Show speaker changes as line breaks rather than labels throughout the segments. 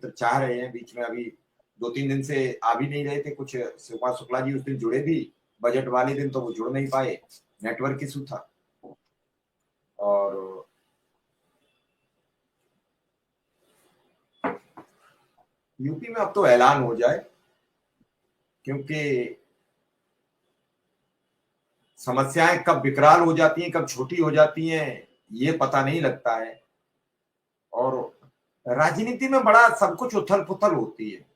तो चाह रहे हैं, बीच में अभी 2-3 दिन से आ भी नहीं रहे थे कुछ। शिवकुमार शुक्ला जी उस दिन जुड़े भी, बजट वाले दिन तो वो जुड़ नहीं पाए, नेटवर्क इशू था। और यूपी में अब तो ऐलान हो जाए, क्योंकि समस्याएं कब विकराल हो जाती हैं, कब छोटी हो जाती हैं, ये पता नहीं लगता है। और राजनीति में बड़ा सब कुछ उथल पुथल होती है।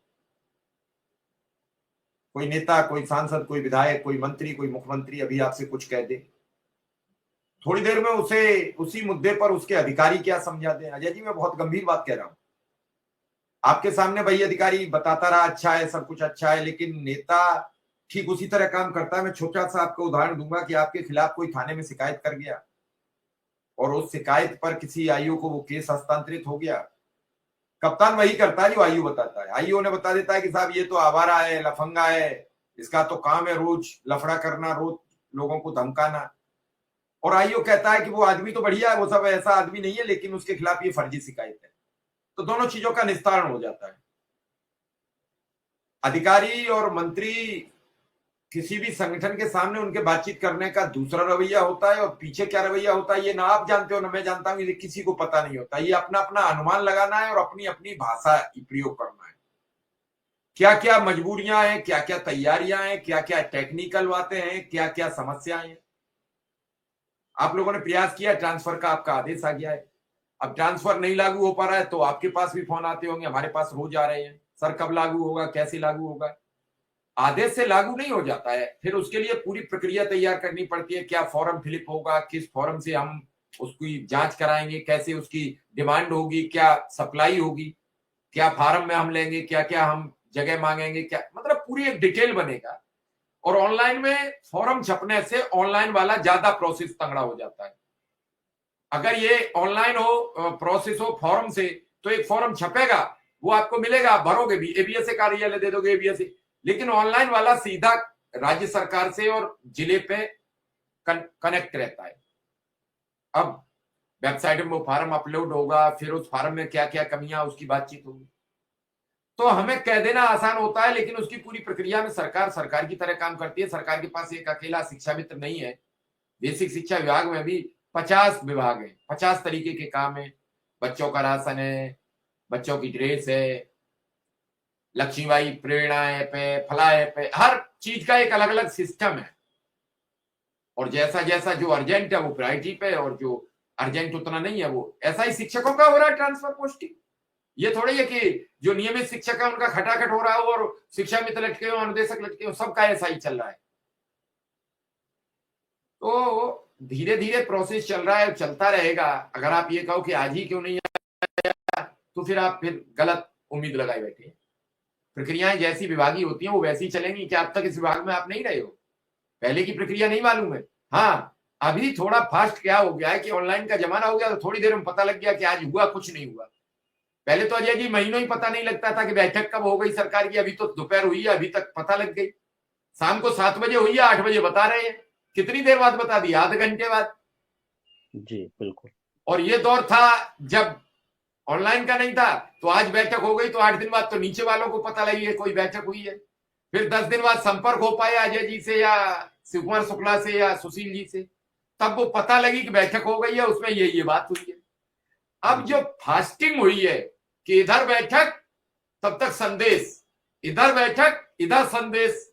कोई नेता, कोई सांसद, कोई विधायक, कोई मंत्री, कोई मुख्यमंत्री अभी आपसे कुछ कह दे, थोड़ी देर में उसे उसी मुद्दे पर उसके अधिकारी क्या समझा दें। अजय जी, मैं बहुत गंभीर बात कह रहा हूं। आपके सामने वही अधिकारी बताता रहा अच्छा है, सब कुछ अच्छा है, लेकिन नेता ठीक उसी तरह काम करता है। मैं छोटा सा आपको उदाहरण दूंगा कि आपके खिलाफ कोई थाने में शिकायत कर गया और उस शिकायत पर किसी आईओ को वो केस हस्तांतरित हो गया। कप्तान वही करता है जो आईओ बताता है। आईओ ने बता देता है कि साहब ये तो आवारा है, लफंगा है, इसका तो काम है रोज लफड़ा करना, रोज लोगों को धमकाना। और आईओ कहता है कि वो आदमी तो बढ़िया है, वो सब ऐसा आदमी नहीं है, लेकिन उसके खिलाफ ये फर्जी शिकायत है। तो दोनों चीजों का निस्तारण हो जाता है। अधिकारी और मंत्री किसी भी संगठन के सामने उनके बातचीत करने का दूसरा रवैया होता है, और पीछे क्या रवैया होता है ये ना आप जानते हो ना मैं जानता हूं, ये किसी को पता नहीं होता। ये अपना अपना अनुमान लगाना है और अपनी अपनी भाषा प्रयोग करना है। क्या क्या मजबूरियां हैं, क्या क्या तैयारियां हैं, क्या क्या टेक्निकल बातें हैं, क्या क्या समस्याएं हैं। आप लोगों ने प्रयास किया, ट्रांसफर का आपका आदेश आ गया है। अब ट्रांसफर नहीं लागू हो पा रहा है तो आपके पास भी फोन आते होंगे, हमारे पास रोज आ रहे हैं, सर कब लागू होगा, कैसे लागू होगा। आदेश से लागू नहीं हो जाता है, फिर उसके लिए पूरी प्रक्रिया तैयार करनी पड़ती है। क्या फॉर्म फिलिप होगा, किस फॉर्म से हम उसकी जांच कराएंगे, कैसे उसकी डिमांड होगी, क्या सप्लाई होगी, क्या फार्म में हम लेंगे, क्या क्या हम जगह मांगेंगे, क्या मतलब पूरी एक डिटेल बनेगा। और ऑनलाइन में फॉर्म छपने से ऑनलाइन वाला ज्यादा प्रोसेस तंगड़ा हो जाता है। अगर ये ऑनलाइन हो, प्रोसेस हो फॉर्म से, तो एक फॉर्म छपेगा, वो आपको मिलेगा, भरोगे भी, एबीएसए कार्यालय दे दोगे एबीएसए। लेकिन ऑनलाइन वाला सीधा राज्य सरकार से और जिले पे कनेक्ट रहता है। अब वेबसाइट में वो फार्म अपलोड होगा, फिर उस फार्म में क्या क्या कमियां, उसकी बातचीत होगी। तो हमें कह देना आसान होता है, लेकिन उसकी पूरी प्रक्रिया में सरकार सरकार की तरह काम करती है। सरकार के पास एक अकेला शिक्षा मित्र नहीं है। बेसिक शिक्षा विभाग में भी 50 विभाग है, 50 तरीके के काम है। बच्चों का राशन है, बच्चों की ड्रेस है, लक्ष्मीबाई प्रेरणा ऐप है, फला ऐप है, हर चीज का एक अलग अलग सिस्टम है। और जैसा जैसा जो अर्जेंट है वो प्रायोरिटी पे, और जो अर्जेंट उतना नहीं है वो, ऐसा ही शिक्षकों का हो रहा है ट्रांसफर पोस्टिंग। ये थोड़ी है कि जो नियमित शिक्षक है उनका खटाखट हो रहा हो और शिक्षा मित्र लटके हो, अनुदेशक लटके हो, सबका ऐसा ही चल रहा है। तो धीरे धीरे प्रोसेस चल रहा है, चलता रहेगा। अगर आप ये कहो कि आज ही क्यों नहीं आया, तो फिर आप फिर गलत उम्मीद लगाए बैठे हैं। प्रक्रियाएं जैसी विभागीय होती हैं वो वैसी चलेंगी। क्या अब तक इस विभाग में आप नहीं रहे हो, पहले की प्रक्रिया नहीं मालूम है? हाँ, अभी थोड़ा फास्ट क्या हो गया है कि ऑनलाइन का जमाना हो गया, तो थोड़ी देर में पता लग गया कि आज हुआ कुछ नहीं हुआ। पहले तो अजय जी महीनों ही पता नहीं लगता था कि बैठक कब हो गई सरकार की। अभी तो दोपहर हुई है, अभी तक पता लग गई। शाम को 7 बजे हुई है, 8 बजे बता रहे हैं। कितनी देर बाद बता दिया? आधे घंटे बाद।
जी बिल्कुल।
और ये दौर था जब ऑनलाइन का नहीं था, तो आज बैठक हो गई तो 8 दिन बाद तो नीचे वालों को पता लगी है कोई बैठक हुई है। फिर 10 दिन बाद संपर्क हो पाया अजय जी से या शिवकुमार शुक्ला से या सुशील जी से, तब वो पता लगी कि बैठक हो गई है, उसमें ये बात हुई है। अब जो फास्टिंग हुई है कि इधर बैठक तब तक संदेश, इधर बैठक इधर संदेश,